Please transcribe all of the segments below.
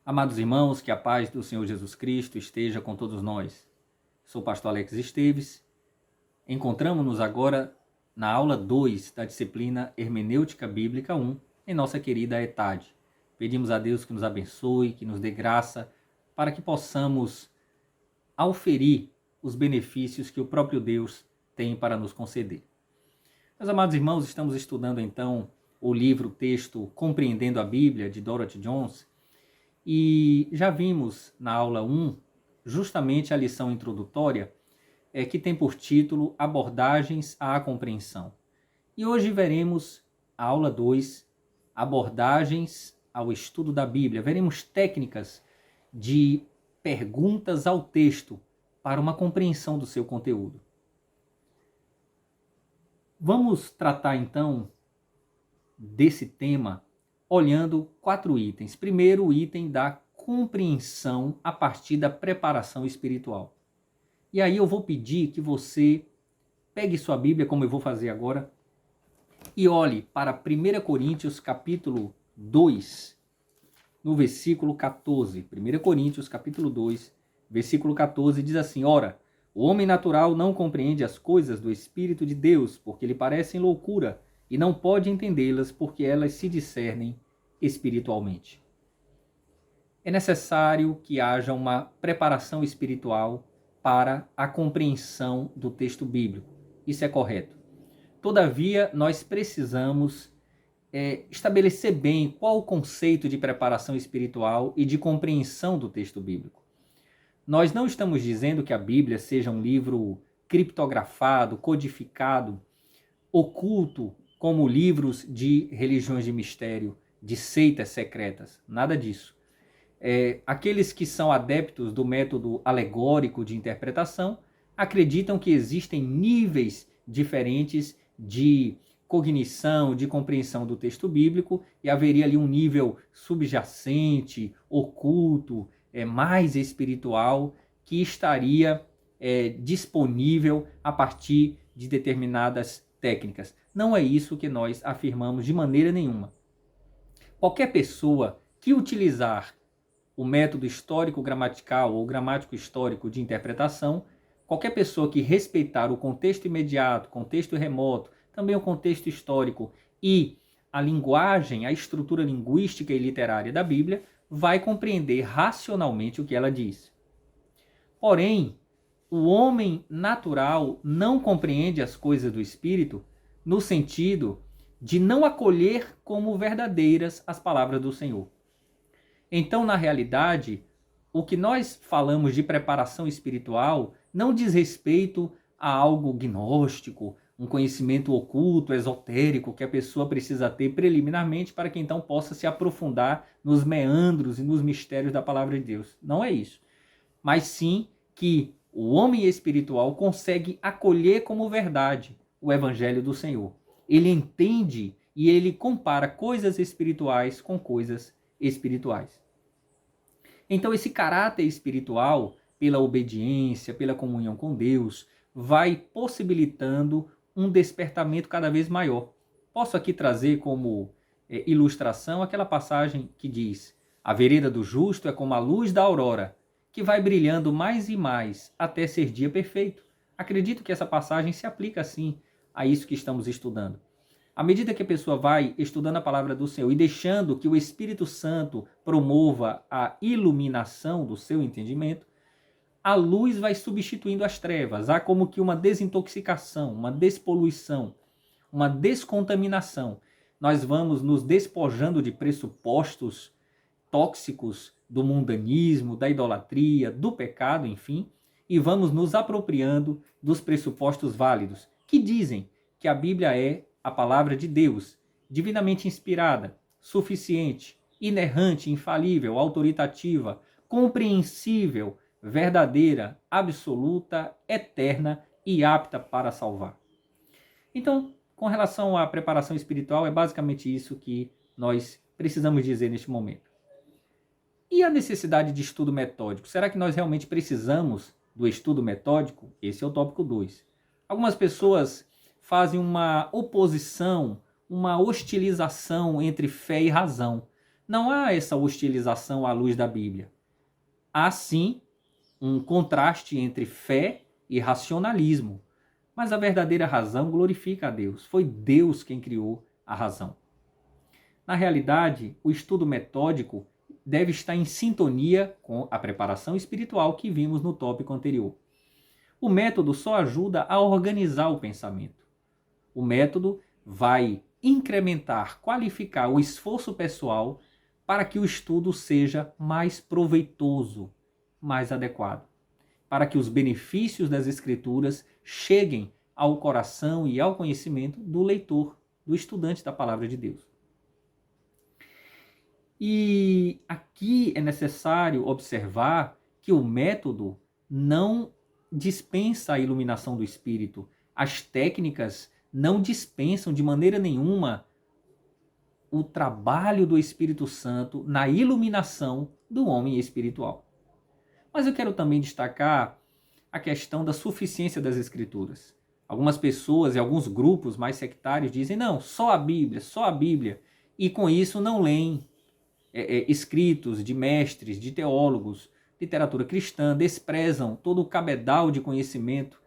Amados irmãos, que a paz do Senhor Jesus Cristo esteja com todos nós. Sou o pastor Alex Esteves. Encontramos-nos agora na aula 2 da disciplina Hermenêutica Bíblica 1, em nossa querida ETAD. Pedimos a Deus que nos abençoe, que nos dê graça, para que possamos auferir os benefícios que o próprio Deus tem para nos conceder. Meus amados irmãos, estamos estudando então o texto Compreendendo a Bíblia, de Dorothy Jones, e já vimos na aula 1 justamente a lição introdutória, que tem por título Abordagens à Compreensão. E hoje veremos a aula 2, Abordagens ao Estudo da Bíblia. Veremos técnicas de perguntas ao texto para uma compreensão do seu conteúdo. Vamos tratar então desse tema olhando 4 itens. Primeiro, o item da compreensão a partir da preparação espiritual. E aí eu vou pedir que você pegue sua Bíblia, como eu vou fazer agora, e olhe para 1 Coríntios capítulo 2, no versículo 14. 1 Coríntios capítulo 2, versículo 14, diz assim: Ora, o homem natural não compreende as coisas do Espírito de Deus, porque lhe parecem loucura, e não pode entendê-las, porque elas se discernem espiritualmente. É necessário que haja uma preparação espiritual para a compreensão do texto bíblico. Isso é correto. Todavia, nós precisamos estabelecer bem qual o conceito de preparação espiritual e de compreensão do texto bíblico. Nós não estamos dizendo que a Bíblia seja um livro criptografado, codificado, oculto, como livros de religiões de mistério, de seitas secretas. Nada disso. Aqueles que são adeptos do método alegórico de interpretação acreditam que existem níveis diferentes de cognição, de compreensão do texto bíblico, e haveria ali um nível subjacente, oculto, mais espiritual, que estaria disponível a partir de determinadas técnicas. Não é isso que nós afirmamos de maneira nenhuma. Qualquer pessoa que utilizar o método histórico-gramatical ou gramático-histórico de interpretação, qualquer pessoa que respeitar o contexto imediato, contexto remoto, também o contexto histórico e a linguagem, a estrutura linguística e literária da Bíblia, vai compreender racionalmente o que ela diz. Porém, o homem natural não compreende as coisas do Espírito no sentido de não acolher como verdadeiras as palavras do Senhor. Então, na realidade, o que nós falamos de preparação espiritual não diz respeito a algo gnóstico, um conhecimento oculto, esotérico, que a pessoa precisa ter preliminarmente para que então possa se aprofundar nos meandros e nos mistérios da palavra de Deus. Não é isso. Mas sim que o homem espiritual consegue acolher como verdade o Evangelho do Senhor. Ele entende e ele compara coisas espirituais com coisas espirituais. Então, esse caráter espiritual, pela obediência, pela comunhão com Deus, vai possibilitando um despertamento cada vez maior. Posso aqui trazer como ilustração aquela passagem que diz: a vereda do justo é como a luz da aurora, que vai brilhando mais e mais até ser dia perfeito. Acredito que essa passagem se aplica assim a isso que estamos estudando. À medida que a pessoa vai estudando a palavra do Senhor e deixando que o Espírito Santo promova a iluminação do seu entendimento, a luz vai substituindo as trevas. Há como que uma desintoxicação, uma despoluição, uma descontaminação. Nós vamos nos despojando de pressupostos tóxicos do mundanismo, da idolatria, do pecado, enfim, e vamos nos apropriando dos pressupostos válidos, que dizem que a Bíblia é a palavra de Deus, divinamente inspirada, suficiente, inerrante, infalível, autoritativa, compreensível, verdadeira, absoluta, eterna e apta para salvar. Então, com relação à preparação espiritual, é basicamente isso que nós precisamos dizer neste momento. E a necessidade de estudo metódico? Será que nós realmente precisamos do estudo metódico? Esse é o tópico 2. Algumas pessoas fazem uma oposição, uma hostilização entre fé e razão. Não há essa hostilização à luz da Bíblia. Há sim um contraste entre fé e racionalismo. Mas a verdadeira razão glorifica a Deus. Foi Deus quem criou a razão. Na realidade, o estudo metódico deve estar em sintonia com a preparação espiritual que vimos no tópico anterior. O método só ajuda a organizar o pensamento. O método vai incrementar, qualificar o esforço pessoal para que o estudo seja mais proveitoso, mais adequado, para que os benefícios das Escrituras cheguem ao coração e ao conhecimento do leitor, do estudante da Palavra de Deus. E aqui é necessário observar que o método não dispensa a iluminação do Espírito. As técnicas não dispensam de maneira nenhuma o trabalho do Espírito Santo na iluminação do homem espiritual. Mas eu quero também destacar a questão da suficiência das Escrituras. Algumas pessoas e alguns grupos mais sectários dizem, não, só a Bíblia, e com isso não leem escritos de mestres, de teólogos, literatura cristã, desprezam todo o cabedal de conhecimento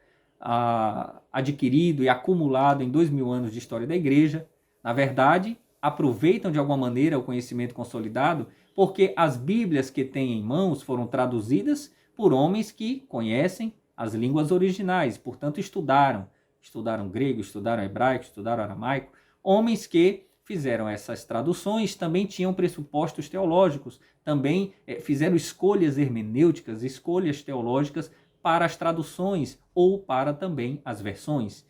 adquirido e acumulado em 2000 anos de história da igreja. Na verdade, aproveitam de alguma maneira o conhecimento consolidado, porque as Bíblias que têm em mãos foram traduzidas por homens que conhecem as línguas originais, portanto estudaram grego, estudaram hebraico, estudaram aramaico, homens que fizeram essas traduções, também tinham pressupostos teológicos, também fizeram escolhas hermenêuticas, escolhas teológicas para as traduções ou para também as versões.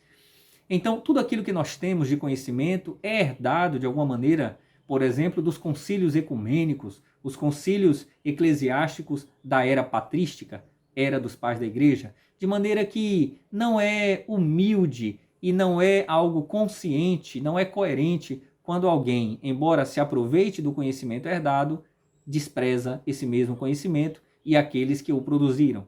Então, tudo aquilo que nós temos de conhecimento é herdado de alguma maneira, por exemplo, dos concílios ecumênicos, os concílios eclesiásticos da era patrística, era dos pais da igreja, de maneira que não é humilde e não é algo consciente, não é coerente quando alguém, embora se aproveite do conhecimento herdado, despreza esse mesmo conhecimento e aqueles que o produziram.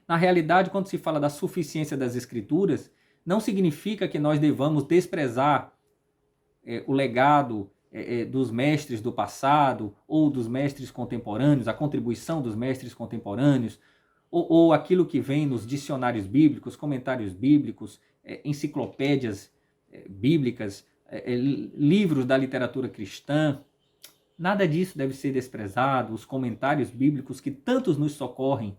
Na realidade, quando se fala da suficiência das Escrituras, não significa que nós devamos desprezar o legado dos mestres do passado ou dos mestres contemporâneos, a contribuição dos mestres contemporâneos, ou aquilo que vem nos dicionários bíblicos, comentários bíblicos, enciclopédias bíblicas, livros da literatura cristã. Nada disso deve ser desprezado, os comentários bíblicos que tanto nos socorrem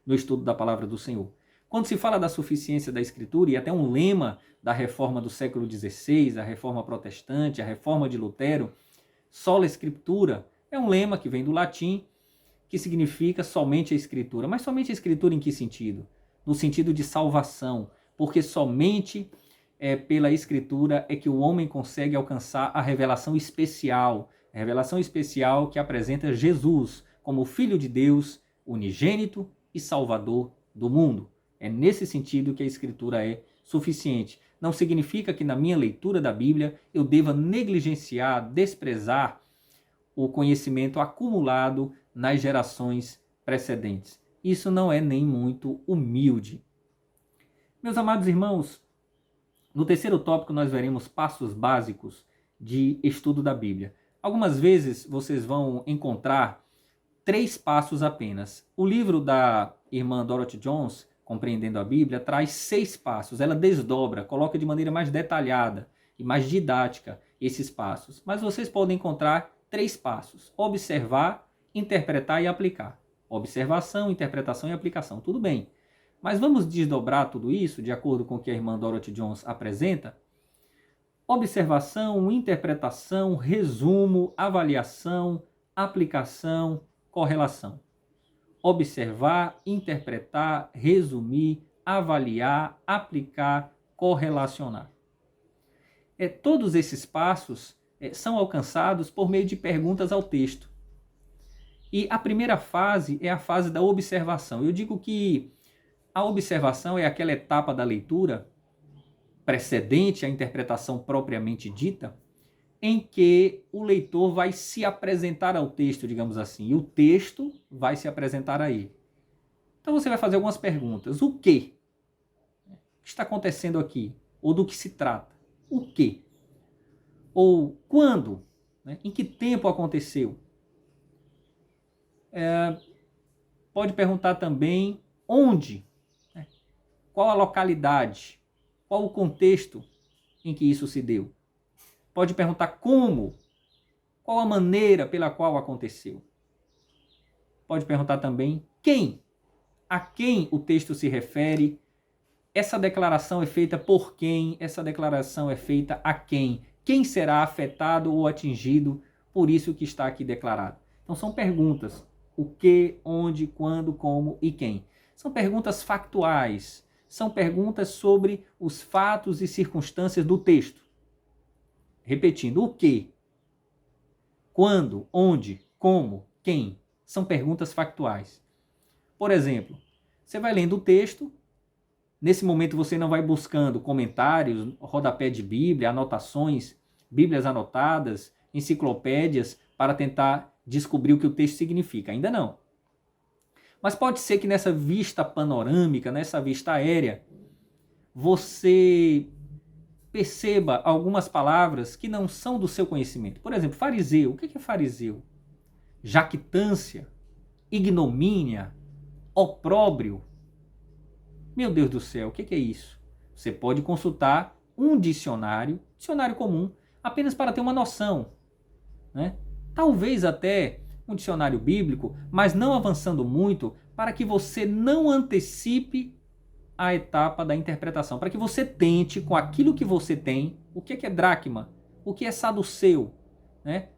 no estudo da palavra do Senhor. Quando se fala da suficiência da Escritura, e até um lema da reforma do século XVI, a reforma protestante, a reforma de Lutero, sola Scriptura, é um lema que vem do latim, que significa somente a Escritura. Mas somente a Escritura em que sentido? No sentido de salvação, porque somente pela Escritura é que o homem consegue alcançar a revelação especial que apresenta Jesus como o Filho de Deus, unigênito e Salvador do mundo. É nesse sentido que a Escritura é suficiente. Não significa que na minha leitura da Bíblia eu deva negligenciar, desprezar o conhecimento acumulado nas gerações precedentes. Isso não é nem muito humilde. Meus amados irmãos, no terceiro tópico nós veremos passos básicos de estudo da Bíblia. Algumas vezes vocês vão encontrar 3 passos apenas. O livro da irmã Dorothy Jones, Compreendendo a Bíblia, traz 6 passos. Ela desdobra, coloca de maneira mais detalhada e mais didática esses passos. Mas vocês podem encontrar 3 passos: observar, interpretar e aplicar. Observação, interpretação e aplicação. Tudo bem. Mas vamos desdobrar tudo isso de acordo com o que a irmã Dorothy Jones apresenta? Observação, interpretação, resumo, avaliação, aplicação, correlação. Observar, interpretar, resumir, avaliar, aplicar, correlacionar. Todos esses passos são alcançados por meio de perguntas ao texto. E a primeira fase é a fase da observação. Eu digo que a observação é aquela etapa da leitura precedente à interpretação propriamente dita, em que o leitor vai se apresentar ao texto, digamos assim, e o texto vai se apresentar a ele. Então você vai fazer algumas perguntas. O quê? O que está acontecendo aqui? Ou do que se trata? O quê? Ou quando? né? Em que tempo aconteceu? Pode perguntar também onde, né? Qual a localidade, qual o contexto em que isso se deu. Pode perguntar como, qual a maneira pela qual aconteceu. Pode perguntar também quem, a quem o texto se refere, essa declaração é feita por quem, essa declaração é feita a quem, quem será afetado ou atingido por isso que está aqui declarado. Então são perguntas, o que, onde, quando, como e quem. São perguntas factuais, são perguntas sobre os fatos e circunstâncias do texto. Repetindo, o que, quando, onde, como, quem, são perguntas factuais. Por exemplo, você vai lendo o texto, nesse momento você não vai buscando comentários, rodapé de Bíblia, anotações, Bíblias anotadas, enciclopédias, para tentar descobrir o que o texto significa. Ainda não. Mas pode ser que nessa vista panorâmica, nessa vista aérea, você perceba algumas palavras que não são do seu conhecimento. Por exemplo, fariseu. O que é fariseu? Jactância, ignomínia, opróbrio. Meu Deus do céu, o que é isso? Você pode consultar um dicionário comum, apenas para ter uma noção, né? Talvez até um dicionário bíblico, mas não avançando muito, para que você não antecipe a etapa da interpretação, para que você tente, com aquilo que você tem, o que é dracma, o que é saduceu, né?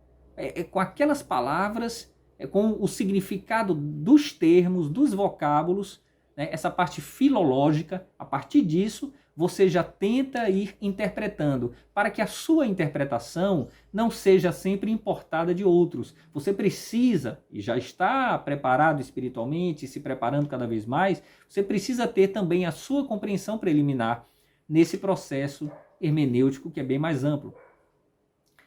Com aquelas palavras, com o significado dos termos, dos vocábulos, né? Essa parte filológica, a partir disso, você já tenta ir interpretando, para que a sua interpretação não seja sempre importada de outros. Você precisa, e já está preparado espiritualmente, se preparando cada vez mais, você precisa ter também a sua compreensão preliminar nesse processo hermenêutico que é bem mais amplo.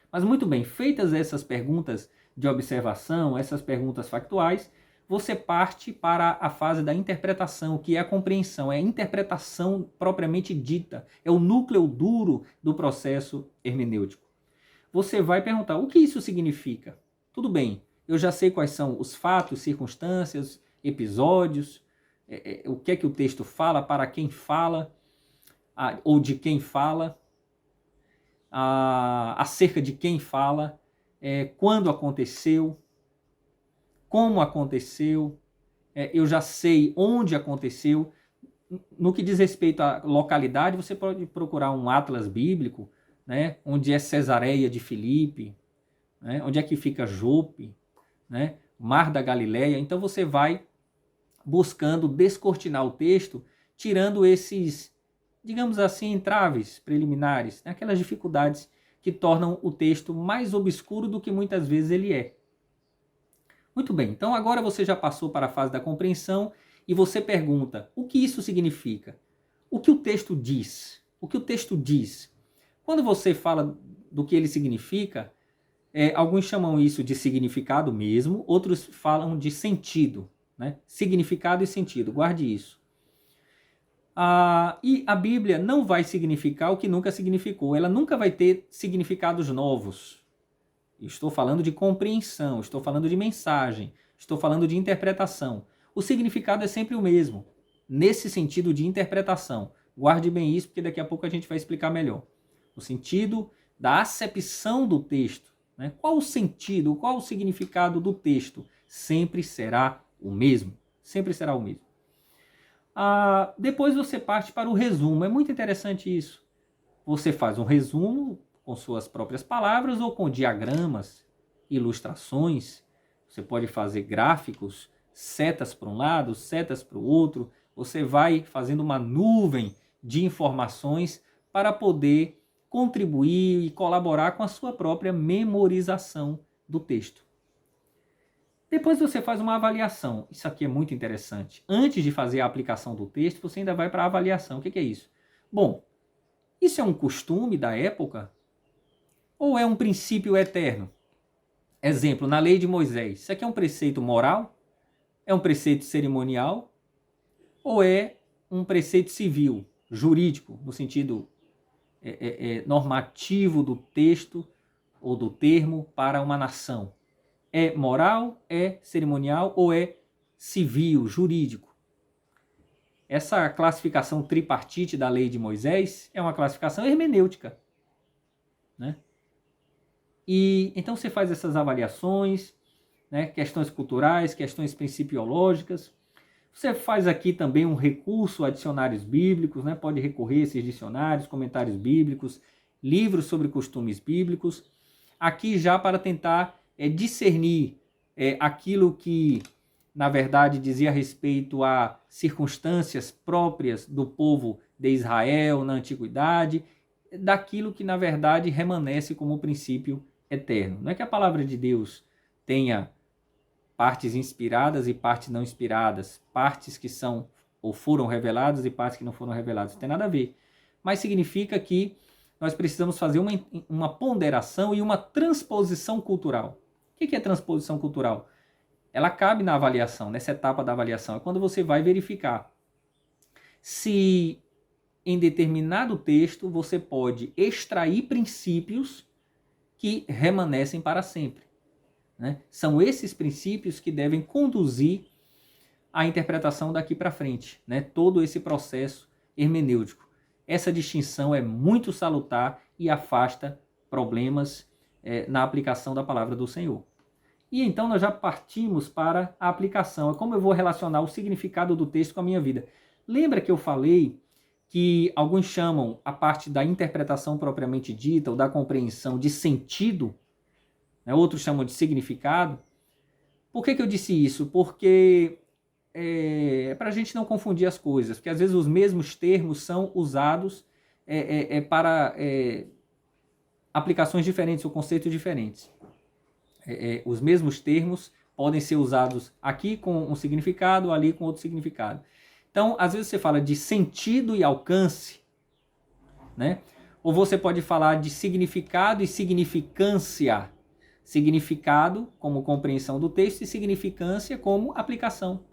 Mas muito bem, feitas essas perguntas de observação, essas perguntas factuais, você parte para a fase da interpretação, que é a compreensão, é a interpretação propriamente dita, é o núcleo duro do processo hermenêutico. Você vai perguntar, o que isso significa? Tudo bem, eu já sei quais são os fatos, circunstâncias, episódios, o que é que o texto fala, para quem fala, ou de quem fala, acerca de quem fala, quando aconteceu, como aconteceu, eu já sei onde aconteceu. No que diz respeito à localidade, você pode procurar um atlas bíblico, né, onde é Cesareia de Filipe, né, onde é que fica Jope, né, Mar da Galileia. Então você vai buscando descortinar o texto, tirando esses, digamos assim, entraves preliminares, né, aquelas dificuldades que tornam o texto mais obscuro do que muitas vezes ele é. Muito bem, então agora você já passou para a fase da compreensão e você pergunta, o que isso significa? O que o texto diz? O que o texto diz? Quando você fala do que ele significa, alguns chamam isso de significado mesmo, outros falam de sentido, né? Significado e sentido, guarde isso. E a Bíblia não vai significar o que nunca significou, ela nunca vai ter significados novos. Estou falando de compreensão, estou falando de mensagem, estou falando de interpretação. O significado é sempre o mesmo, nesse sentido de interpretação. Guarde bem isso, porque daqui a pouco a gente vai explicar melhor. O sentido da acepção do texto, né? Qual o sentido, qual o significado do texto? Sempre será o mesmo. Sempre será o mesmo. Depois você parte para o resumo. É muito interessante isso. Você faz um resumo com suas próprias palavras ou com diagramas, ilustrações. Você pode fazer gráficos, setas para um lado, setas para o outro. Você vai fazendo uma nuvem de informações para poder contribuir e colaborar com a sua própria memorização do texto. Depois você faz uma avaliação. Isso aqui é muito interessante. Antes de fazer a aplicação do texto, você ainda vai para a avaliação. O que é isso? Bom, isso é um costume da época? Ou é um princípio eterno? Exemplo, na lei de Moisés. Isso aqui é um preceito moral? É um preceito cerimonial? Ou é um preceito civil, jurídico, no sentido normativo do texto, ou do termo para uma nação? É moral, é cerimonial ou é civil, jurídico? Essa classificação tripartite da lei de Moisés é uma classificação hermenêutica, né? E então você faz essas avaliações, né? Questões culturais, questões principiológicas. Você faz aqui também um recurso a dicionários bíblicos, né? Pode recorrer a esses dicionários, comentários bíblicos, livros sobre costumes bíblicos, aqui já para tentar discernir aquilo que, na verdade, dizia respeito a circunstâncias próprias do povo de Israel na antiguidade, daquilo que, na verdade, remanesce como princípio eterno. Não é que a palavra de Deus tenha partes inspiradas e partes não inspiradas, partes que são ou foram reveladas e partes que não foram reveladas, não tem nada a ver. Mas significa que nós precisamos fazer uma ponderação e uma transposição cultural. O que é transposição cultural? Ela cabe na avaliação, nessa etapa da avaliação. É quando você vai verificar se em determinado texto você pode extrair princípios que remanescem para sempre, né? São esses princípios que devem conduzir a interpretação daqui para frente, né? Todo esse processo hermenêutico. Essa distinção é muito salutar e afasta problemas na aplicação da palavra do Senhor. E então nós já partimos para a aplicação. É como eu vou relacionar o significado do texto com a minha vida. Lembra que eu falei que alguns chamam a parte da interpretação propriamente dita ou da compreensão de sentido, né? Outros chamam de significado. Por que eu disse isso? Porque para a gente não confundir as coisas, porque às vezes os mesmos termos são usados para aplicações diferentes ou conceitos diferentes. Os mesmos termos podem ser usados aqui com um significado, ali com outro significado. Então, às vezes você fala de sentido e alcance, né? Ou você pode falar de significado e significância. Significado como compreensão do texto e significância como aplicação.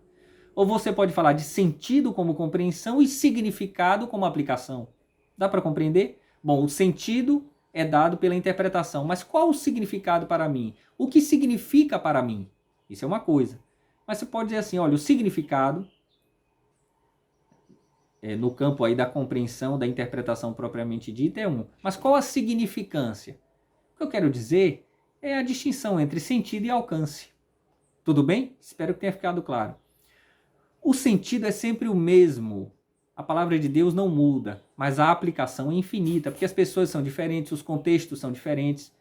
Ou você pode falar de sentido como compreensão e significado como aplicação. Dá para compreender? Bom, o sentido é dado pela interpretação, mas qual o significado para mim? O que significa para mim? Isso é uma coisa. Mas você pode dizer assim, olha, o significado, no campo aí da compreensão, da interpretação propriamente dita, é um. Mas qual a significância? O que eu quero dizer é a distinção entre sentido e alcance. Tudo bem? Espero que tenha ficado claro. O sentido é sempre o mesmo. A palavra de Deus não muda, mas a aplicação é infinita, porque as pessoas são diferentes, os contextos são diferentes.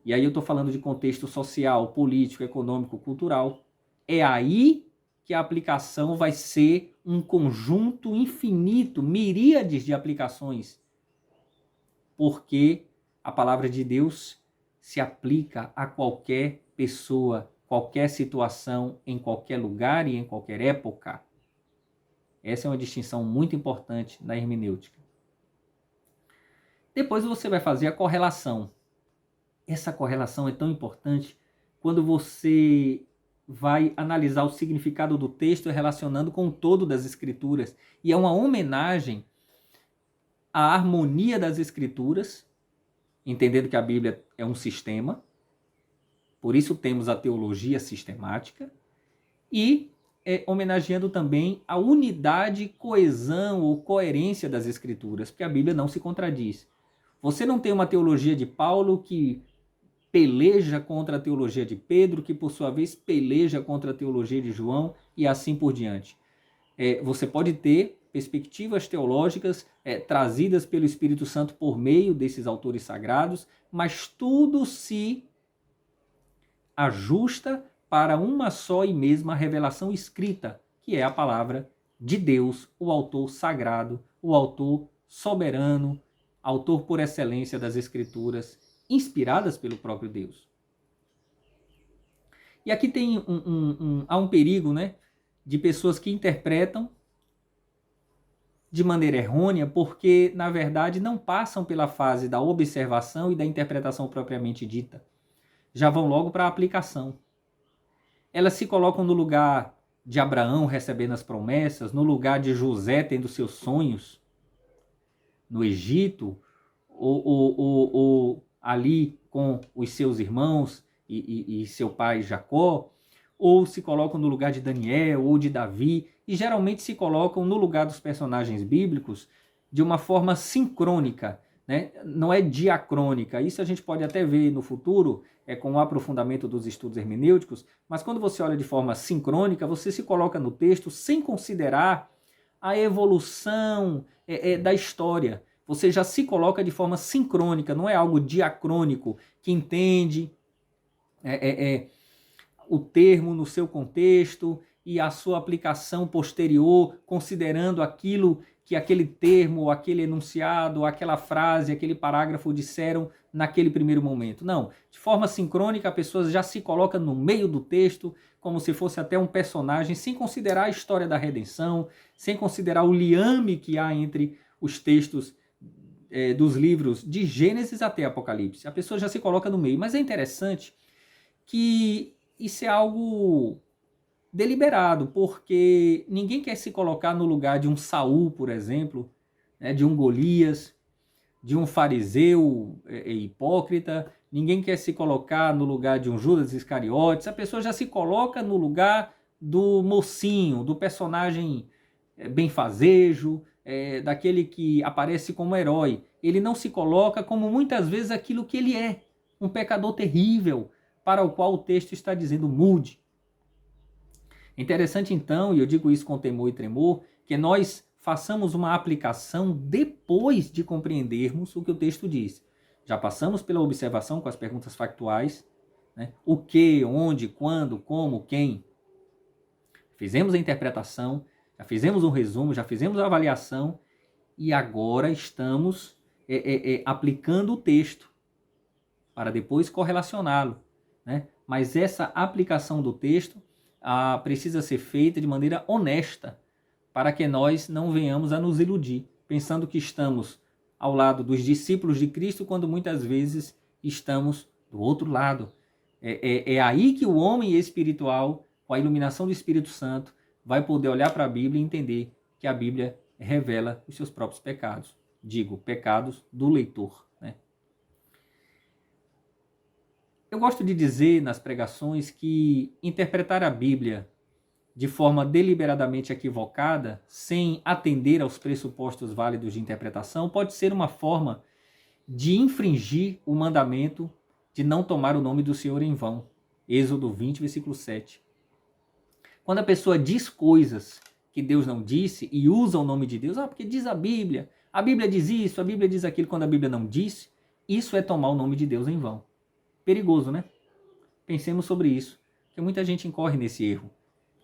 E aí eu estou falando de contexto social, político, econômico, cultural. É aí que a aplicação vai ser um conjunto infinito, miríades de aplicações. Porque a palavra de Deus se aplica a qualquer pessoa, qualquer situação, em qualquer lugar e em qualquer época. Essa é uma distinção muito importante na hermenêutica. Depois você vai fazer a correlação. Essa correlação é tão importante quando você vai analisar o significado do texto relacionando com o todo das Escrituras. E é uma homenagem à harmonia das Escrituras, entendendo que a Bíblia é um sistema. Por isso temos a teologia sistemática. E homenageando também a unidade, coesão ou coerência das Escrituras, porque a Bíblia não se contradiz. Você não tem uma teologia de Paulo que peleja contra a teologia de Pedro, que por sua vez peleja contra a teologia de João e assim por diante. Você pode ter perspectivas teológicas trazidas pelo Espírito Santo por meio desses autores sagrados, mas tudo se ajusta para uma só e mesma revelação escrita, que é a palavra de Deus, o autor sagrado, o autor soberano, autor por excelência das Escrituras, inspiradas pelo próprio Deus. E aqui tem há um perigo, né, de pessoas que interpretam de maneira errônea, porque, na verdade, não passam pela fase da observação e da interpretação propriamente dita. Já vão logo para a aplicação. Elas se colocam no lugar de Abraão recebendo as promessas, no lugar de José tendo seus sonhos no Egito, ou ali com os seus irmãos e seu pai Jacó, ou se colocam no lugar de Daniel ou de Davi, e geralmente se colocam no lugar dos personagens bíblicos de uma forma sincrônica, né? Não é diacrônica. Isso a gente pode até ver no futuro, com o aprofundamento dos estudos hermenêuticos, mas quando você olha de forma sincrônica, você se coloca no texto sem considerar a evolução da história. Você já se coloca de forma sincrônica, não é algo diacrônico, que entende o termo no seu contexto e a sua aplicação posterior, considerando aquilo que aquele termo, aquele enunciado, aquela frase, aquele parágrafo disseram naquele primeiro momento. Não, de forma sincrônica a pessoa já se coloca no meio do texto, como se fosse até um personagem, sem considerar a história da redenção, sem considerar o liame que há entre os textos dos livros de Gênesis até Apocalipse. A pessoa já se coloca no meio. Mas é interessante que isso é algo deliberado, porque ninguém quer se colocar no lugar de um Saul, por exemplo, né, de um Golias, de um fariseu hipócrita, ninguém quer se colocar no lugar de um Judas Iscariotes, a pessoa já se coloca no lugar do mocinho, do personagem benfazejo, daquele que aparece como herói. Ele não se coloca como muitas vezes aquilo que ele é, um pecador terrível, para o qual o texto está dizendo mude. Interessante então, e eu digo isso com temor e tremor, que nós façamos uma aplicação depois de compreendermos o que o texto diz. Já passamos pela observação com as perguntas factuais, né? O que, onde, quando, como, quem. Fizemos a interpretação, já fizemos um resumo, já fizemos a avaliação e agora estamos aplicando o texto para depois correlacioná-lo, né? Mas essa aplicação do texto precisa ser feita de maneira honesta, para que nós não venhamos a nos iludir, pensando que estamos ao lado dos discípulos de Cristo, quando muitas vezes estamos do outro lado. É aí que o homem espiritual, com a iluminação do Espírito Santo, vai poder olhar para a Bíblia e entender que a Bíblia revela os seus próprios pecados. Digo, pecados do leitor, né? Eu gosto de dizer nas pregações que interpretar a Bíblia de forma deliberadamente equivocada, sem atender aos pressupostos válidos de interpretação, pode ser uma forma de infringir o mandamento de não tomar o nome do Senhor em vão. Êxodo 20, versículo 7. Quando a pessoa diz coisas que Deus não disse e usa o nome de Deus, porque diz a Bíblia diz isso, a Bíblia diz aquilo, quando a Bíblia não disse, isso é tomar o nome de Deus em vão. Perigoso, né? Pensemos sobre isso, porque muita gente incorre nesse erro.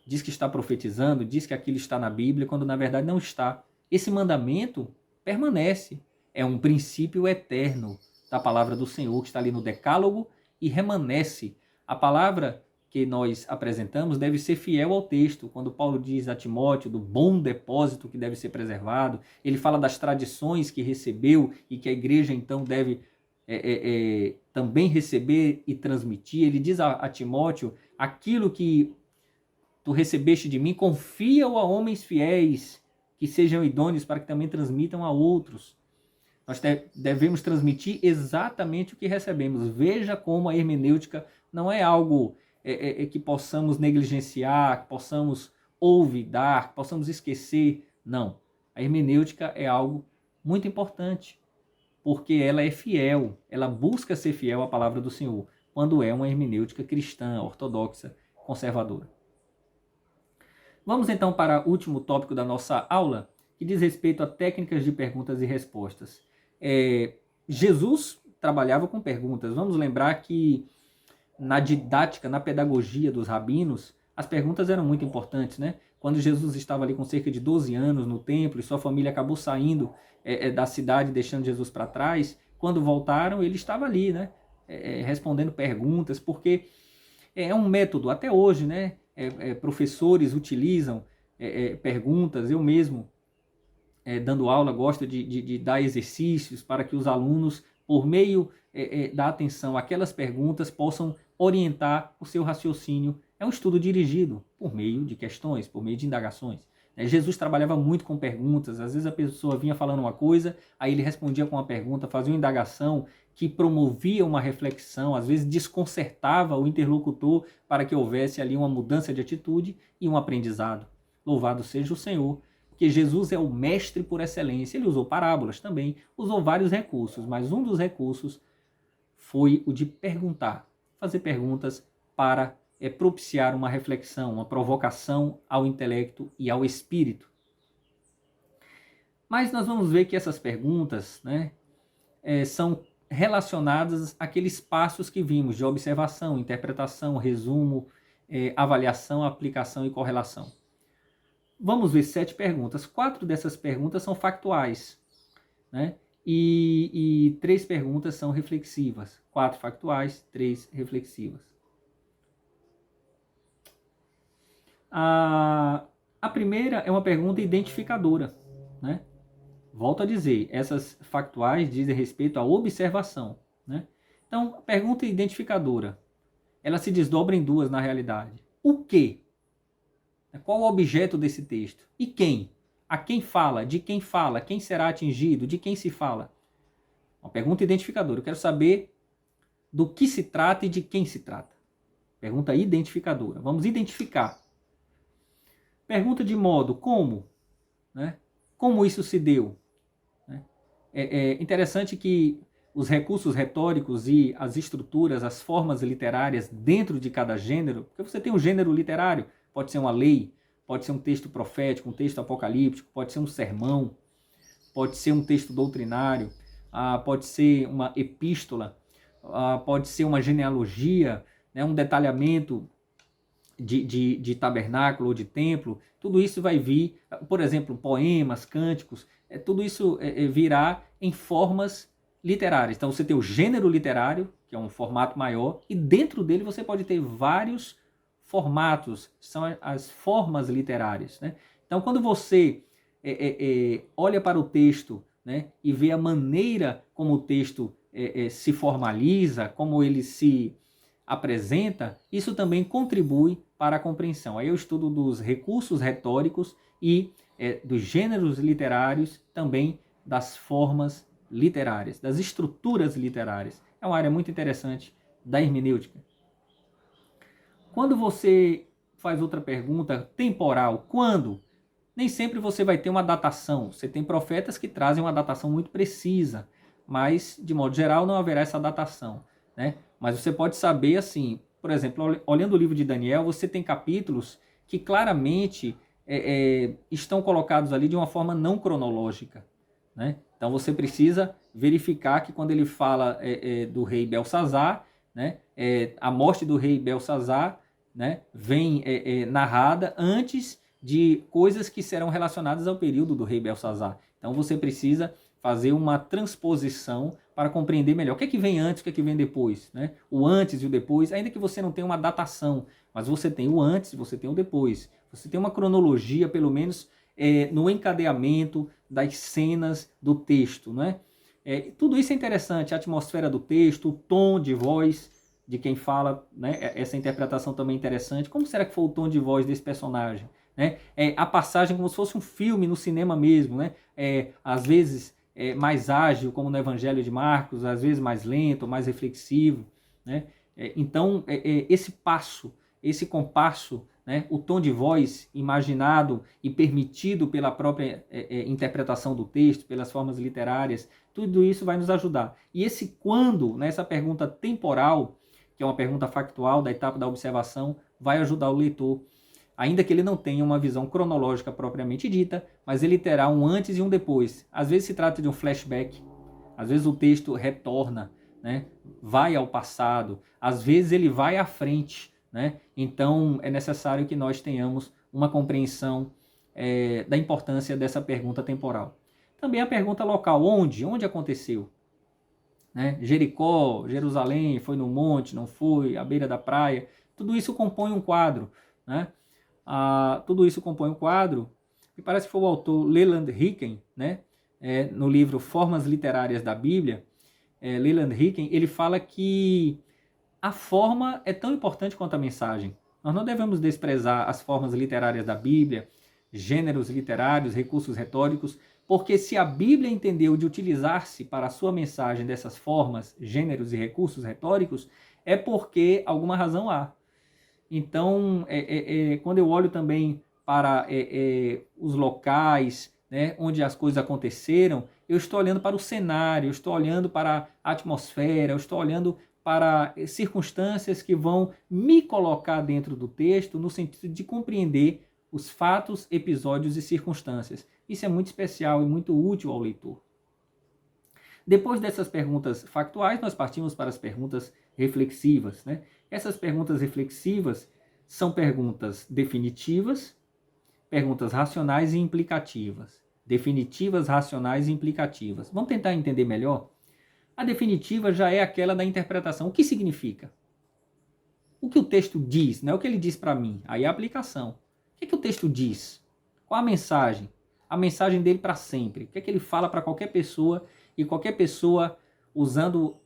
Diz que está profetizando, diz que aquilo está na Bíblia, quando na verdade não está. Esse mandamento permanece. É um princípio eterno da palavra do Senhor, que está ali no Decálogo e remanesce. A palavra que nós apresentamos deve ser fiel ao texto. Quando Paulo diz a Timóteo do bom depósito que deve ser preservado, ele fala das tradições que recebeu e que a igreja então deve também receber e transmitir. Ele diz a Timóteo, aquilo que tu recebeste de mim, confia-o a homens fiéis, que sejam idôneos para que também transmitam a outros. Nós devemos transmitir exatamente o que recebemos. Veja como a hermenêutica não é algo que possamos negligenciar, que possamos olvidar, que possamos esquecer. Não. A hermenêutica é algo muito importante, porque ela é fiel, ela busca ser fiel à palavra do Senhor, quando é uma hermenêutica cristã, ortodoxa, conservadora. Vamos então para o último tópico da nossa aula, que diz respeito a técnicas de perguntas e respostas. Jesus trabalhava com perguntas. Vamos lembrar que na didática, na pedagogia dos rabinos, as perguntas eram muito importantes, né? Quando Jesus estava ali com cerca de 12 anos no templo e sua família acabou saindo da cidade, deixando Jesus para trás, quando voltaram, ele estava ali, né? Respondendo perguntas, porque é um método, até hoje, né? Professores utilizam perguntas. Eu mesmo, dando aula, gosto de dar exercícios para que os alunos, por meio da atenção àquelas perguntas, possam orientar o seu raciocínio. É um estudo dirigido por meio de questões, por meio de indagações. Jesus trabalhava muito com perguntas. Às vezes a pessoa vinha falando uma coisa, aí ele respondia com uma pergunta, fazia uma indagação que promovia uma reflexão, às vezes desconcertava o interlocutor para que houvesse ali uma mudança de atitude e um aprendizado. Louvado seja o Senhor, porque Jesus é o mestre por excelência. Ele usou parábolas também, usou vários recursos, mas um dos recursos foi o de perguntar, fazer perguntas para propiciar uma reflexão, uma provocação ao intelecto e ao espírito. Mas nós vamos ver que essas perguntas, né, são relacionadas àqueles passos que vimos de observação, interpretação, resumo, avaliação, aplicação e correlação. Vamos ver 7 perguntas. 4 dessas perguntas são factuais, né? E 3 perguntas são reflexivas. 4 factuais, 3 reflexivas. A primeira é uma pergunta identificadora, né? Volto a dizer, essas factuais dizem respeito à observação, né? Então, a pergunta identificadora, ela se desdobra em 2 na realidade. O quê? Qual o objeto desse texto? E quem? A quem fala? De quem fala? Quem será atingido? De quem se fala? Uma pergunta identificadora. Eu quero saber do que se trata e de quem se trata. Pergunta identificadora. Vamos identificar. Pergunta de modo como? Né? Como isso se deu? É interessante que os recursos retóricos e as estruturas, as formas literárias dentro de cada gênero, porque você tem um gênero literário, pode ser uma lei, pode ser um texto profético, um texto apocalíptico, pode ser um sermão, pode ser um texto doutrinário, pode ser uma epístola, pode ser uma genealogia, né, um detalhamento de tabernáculo ou de templo. Tudo isso vai vir, por exemplo, poemas, cânticos, tudo isso virá em formas literárias. Então você tem o gênero literário, que é um formato maior, e dentro dele você pode ter vários formatos, são as formas literárias, né? Então quando você olha para o texto, né, e vê a maneira como o texto se formaliza, como ele se apresenta, isso também contribui para a compreensão. Aí eu estudo dos recursos retóricos e dos gêneros literários, também das formas literárias, das estruturas literárias. É uma área muito interessante da hermenêutica. Quando você faz outra pergunta temporal, quando? Nem sempre você vai ter uma datação. Você tem profetas que trazem uma datação muito precisa, mas, de modo geral, não haverá essa datação, né? Mas você pode saber, assim, por exemplo, olhando o livro de Daniel, você tem capítulos que claramente estão colocados ali de uma forma não cronológica, né? Então você precisa verificar que quando ele fala do rei Belsazar, né, a morte do rei Belsazar, né, vem narrada antes de coisas que serão relacionadas ao período do rei Belsazar. Então você precisa fazer uma transposição para compreender melhor o que é que vem antes, o que é que vem depois, né? O antes e o depois, ainda que você não tenha uma datação, mas você tem o antes, você tem o depois. Você tem uma cronologia, pelo menos, no encadeamento das cenas do texto, né? Tudo isso é interessante, a atmosfera do texto, o tom de voz de quem fala, né? Essa interpretação também é interessante. Como será que foi o tom de voz desse personagem? Né? A passagem como se fosse um filme no cinema mesmo, né? Às vezes mais ágil, como no Evangelho de Marcos, às vezes mais lento, mais reflexivo, né? Então, esse passo, esse compasso, né? O tom de voz imaginado e permitido pela própria interpretação do texto, pelas formas literárias, tudo isso vai nos ajudar. E esse quando, né? Essa pergunta temporal, que é uma pergunta factual da etapa da observação, vai ajudar o leitor, ainda que ele não tenha uma visão cronológica propriamente dita, mas ele terá um antes e um depois. Às vezes se trata de um flashback, às vezes o texto retorna, né? Vai ao passado, às vezes ele vai à frente, né? Então é necessário que nós tenhamos uma compreensão da importância dessa pergunta temporal. Também a pergunta local, onde aconteceu? Né? Jericó, Jerusalém, foi no monte, não foi, à beira da praia, tudo isso compõe um quadro, né? Tudo isso compõe um quadro, e parece que foi o autor Leland Hicken, né? No livro Formas Literárias da Bíblia, Leland Hicken, ele fala que a forma é tão importante quanto a mensagem. Nós não devemos desprezar as formas literárias da Bíblia, gêneros literários, recursos retóricos, Porque se a Bíblia entendeu de utilizar-se para a sua mensagem dessas formas, gêneros e recursos retóricos, é porque alguma razão há. Então, quando eu olho também para os locais, né, onde as coisas aconteceram, eu estou olhando para o cenário, eu estou olhando para a atmosfera, eu estou olhando para circunstâncias que vão me colocar dentro do texto no sentido de compreender os fatos, episódios e circunstâncias. Isso é muito especial e muito útil ao leitor. Depois dessas perguntas factuais, nós partimos para as perguntas reflexivas, né? Essas perguntas reflexivas são perguntas definitivas, perguntas racionais e implicativas. Definitivas, racionais e implicativas. Vamos tentar entender melhor? A definitiva já é aquela da interpretação. O que significa? O que o texto diz, não é o que ele diz para mim. Aí é a aplicação. O que o texto diz? Qual a mensagem? A mensagem dele para sempre. O que é que ele fala para qualquer pessoa, e qualquer pessoa, usando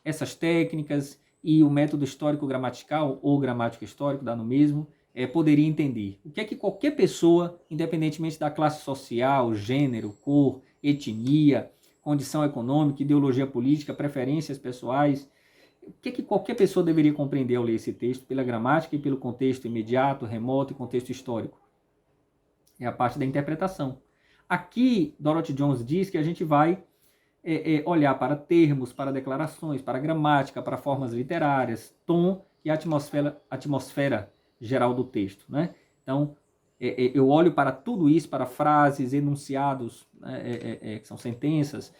essas técnicas e o método histórico-gramatical ou gramático-histórico, dá no mesmo, poderia entender. O que é que qualquer pessoa, independentemente da classe social, gênero, cor, etnia, condição econômica, ideologia política, preferências pessoais, o que é que qualquer pessoa deveria compreender ao ler esse texto, pela gramática e pelo contexto imediato, remoto e contexto histórico? É a parte da interpretação. Aqui, Dorothy Jones diz que a gente vai olhar para termos, para declarações, para gramática, para formas literárias, tom e atmosfera geral do texto, né? Então, eu olho para tudo isso, para frases, enunciados, que são sentenças,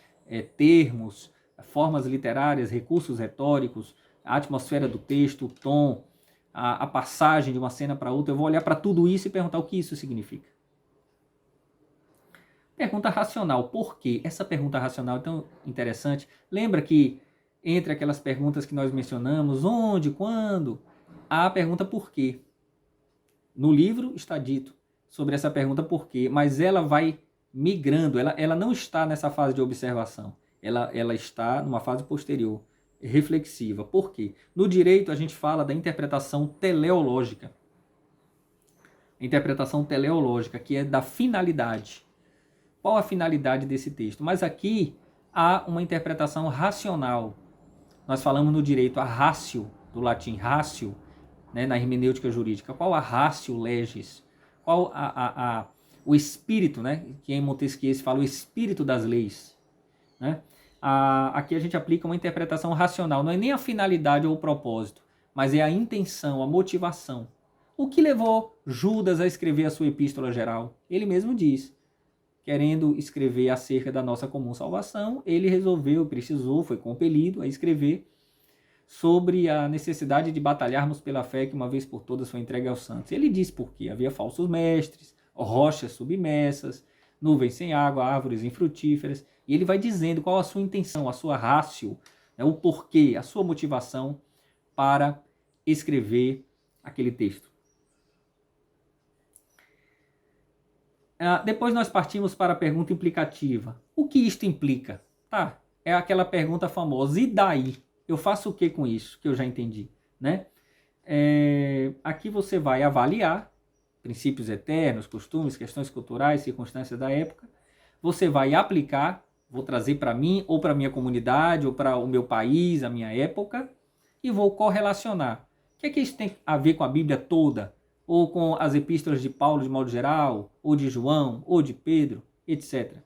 termos, formas literárias, recursos retóricos, a atmosfera do texto, o tom, a passagem de uma cena para outra. Eu vou olhar para tudo isso e perguntar o que isso significa. Pergunta racional. Por quê? Essa pergunta racional é tão interessante. Lembra que entre aquelas perguntas que nós mencionamos, onde, quando, há a pergunta por quê. No livro está dito sobre essa pergunta por quê, mas ela vai migrando, ela não está nessa fase de observação, ela está numa fase posterior, reflexiva. Por quê? No direito a gente fala da interpretação teleológica. Interpretação teleológica, que é da finalidade. Qual a finalidade desse texto? Mas aqui há uma interpretação racional. Nós falamos no direito a ratio, do latim ratio, né, na hermenêutica jurídica. Qual a ratio legis? Qual o espírito, né, que em Montesquieu se fala o espírito das leis? Né? Aqui a gente aplica uma interpretação racional. Não é nem a finalidade ou o propósito, mas é a intenção, a motivação. O que levou Judas a escrever a sua epístola geral? Ele mesmo diz. Querendo escrever acerca da nossa comum salvação, ele precisou, foi compelido a escrever sobre a necessidade de batalharmos pela fé que uma vez por todas foi entregue aos santos. Ele diz por quê. Havia falsos mestres, rochas submersas, nuvens sem água, árvores infrutíferas, e ele vai dizendo qual a sua intenção, a sua ratio, né, o porquê, a sua motivação para escrever aquele texto. Depois nós partimos para a pergunta implicativa. O que isto implica? Tá, é aquela pergunta famosa. E daí? Eu faço o que com isso? Que eu já entendi, né? Aqui você vai avaliar princípios eternos, costumes, questões culturais, circunstâncias da época. Você vai aplicar, vou trazer para mim, ou para a minha comunidade, ou para o meu país, a minha época, e vou correlacionar. O que é que isso tem a ver com a Bíblia toda? Ou com as epístolas de Paulo de modo geral, ou de João, ou de Pedro, etc.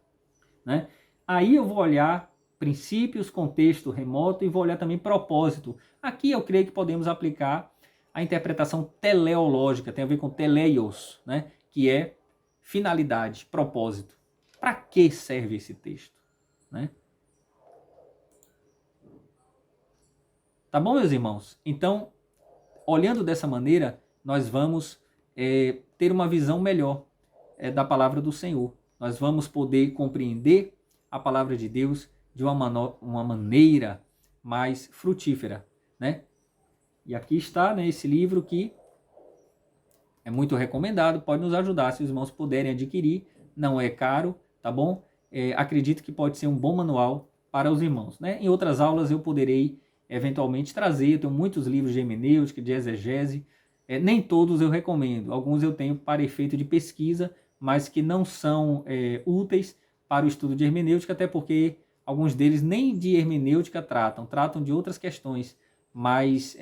Né? Aí eu vou olhar princípios, contexto remoto e vou olhar também propósito. Aqui eu creio que podemos aplicar a interpretação teleológica, tem a ver com teleios, né? Que é finalidade, propósito. Para que serve esse texto? Né? Tá bom, meus irmãos? Então, olhando dessa maneira, nós vamos ter uma visão melhor da palavra do Senhor. Nós vamos poder compreender a palavra de Deus de uma maneira mais frutífera, né? E aqui está, né, esse livro que é muito recomendado, pode nos ajudar se os irmãos puderem adquirir, não é caro, tá bom? Acredito que pode ser um bom manual para os irmãos, né? Em outras aulas eu poderei eventualmente trazer, eu tenho muitos livros de hermenêutica, de exegese, nem todos eu recomendo, alguns eu tenho para efeito de pesquisa, mas que não são úteis para o estudo de hermenêutica, até porque alguns deles nem de hermenêutica tratam de outras questões, mas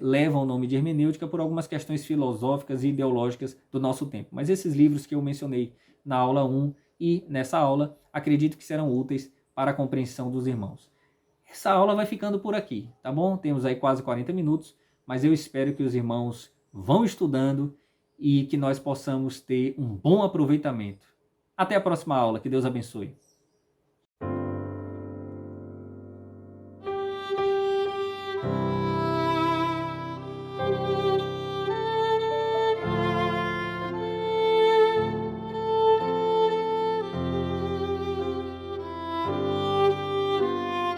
levam o nome de hermenêutica por algumas questões filosóficas e ideológicas do nosso tempo. Mas esses livros que eu mencionei na aula 1 e nessa aula, acredito que serão úteis para a compreensão dos irmãos. Essa aula vai ficando por aqui, tá bom? Temos aí quase 40 minutos, mas eu espero que os irmãos vão estudando e que nós possamos ter um bom aproveitamento. Até a próxima aula, que Deus abençoe.